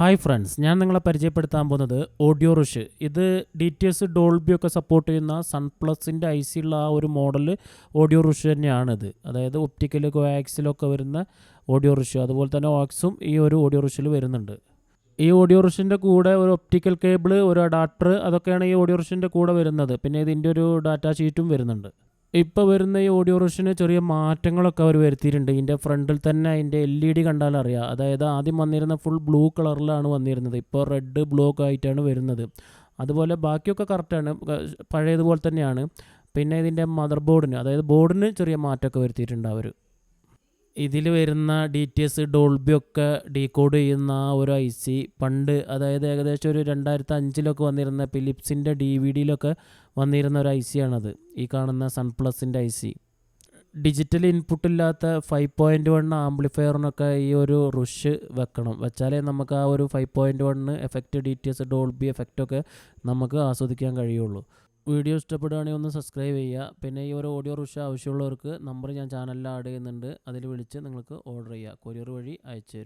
Hi friends, ഞാൻ നിങ്ങളെ പരിചയപ്പെടുത്താൻ പോകുന്നത് ഓഡിയോ റുഷ്. ഇത് DTS ഡോൾബി ഒക്കെ സപ്പോർട്ട് ചെയ്യുന്ന സൺപ്ലസിൻ്റെ IC ഉള്ള ആ ഒരു മോഡൽ ഓഡിയോ റുഷ് തന്നെയാണിത്. അതായത് ഒപ്റ്റിക്കൽ കോയാക്സിലൊക്കെ വരുന്ന ഓഡിയോ റുഷ്, അതുപോലെ തന്നെ ഓക്സും ഈ ഒരു ഓഡിയോ റുഷിൽ വരുന്നുണ്ട്. ഈ ഓഡിയോ റുഷിൻ്റെ കൂടെ ഒരു ഒപ്റ്റിക്കൽ കേബിൾ, ഒരു അഡാപ്റ്റർ, അതൊക്കെയാണ് ഈ ഓഡിയോ റുഷിൻ്റെ കൂടെ വരുന്നത്. പിന്നെ ഇതിൻ്റെ ഒരു ഡാറ്റ ഷീറ്റും വരുന്നുണ്ട്. ഇപ്പോൾ വരുന്ന ഈ ഓഡിയോ റുഷിന് ചെറിയ മാറ്റങ്ങളൊക്കെ അവർ വരുത്തിയിട്ടുണ്ട്. ഇതിൻ്റെ ഫ്രണ്ടിൽ തന്നെ അതിൻ്റെ LED കണ്ടാലറിയാം. അതായത് ആദ്യം വന്നിരുന്ന ഫുൾ ബ്ലൂ കളറിലാണ് വന്നിരുന്നത്, ഇപ്പോൾ റെഡ് ബ്ലൂ ഒക്കെ ആയിട്ടാണ് വരുന്നത്. അതുപോലെ ബാക്കിയൊക്കെ കറക്റ്റാണ്, പഴയതുപോലെ തന്നെയാണ്. പിന്നെ ഇതിൻ്റെ മദർ ബോർഡിന്, അതായത് ബോർഡിന് ചെറിയ മാറ്റമൊക്കെ വരുത്തിയിട്ടുണ്ട് അവർ. ഇതിൽ വരുന്ന DTS ഡോൾബി ഒക്കെ ഡീകോഡ് ചെയ്യുന്ന ആ ഒരു IC പണ്ട്, അതായത് ഏകദേശം ഒരു 2005 വന്നിരുന്ന ഫിലിപ്സിൻ്റെ DVD വന്നിരുന്ന ഒരു IC ആണത്, ഈ കാണുന്ന സൺപ്ലസിൻ്റെ IC. ഡിജിറ്റൽ ഇൻപുട്ടില്ലാത്ത 5.1 ആംപ്ലിഫയറിനൊക്കെ ഈ ഒരു റുഷ് വെച്ചാലേ നമുക്ക് ആ ഒരു 5.1 എഫക്റ്റ്, DTS ഡോൾബി എഫക്റ്റൊക്കെ നമുക്ക് ആസ്വദിക്കാൻ കഴിയുള്ളൂ. വീഡിയോ ഇഷ്ടപ്പെടുകയാണെങ്കിൽ ഒന്ന് സബ്സ്ക്രൈബ് ചെയ്യുക. പിന്നെ ഈ ഒരു ഓഡിയോ റുഷ് ആവശ്യമുള്ളവർക്ക് നമ്പർ ഞാൻ ചാനലിൽ ആഡ് ചെയ്യുന്നുണ്ട്, അതിൽ വിളിച്ച് നിങ്ങൾക്ക് ഓർഡർ ചെയ്യുക. കൊറിയർ വഴി അയച്ചു തരും.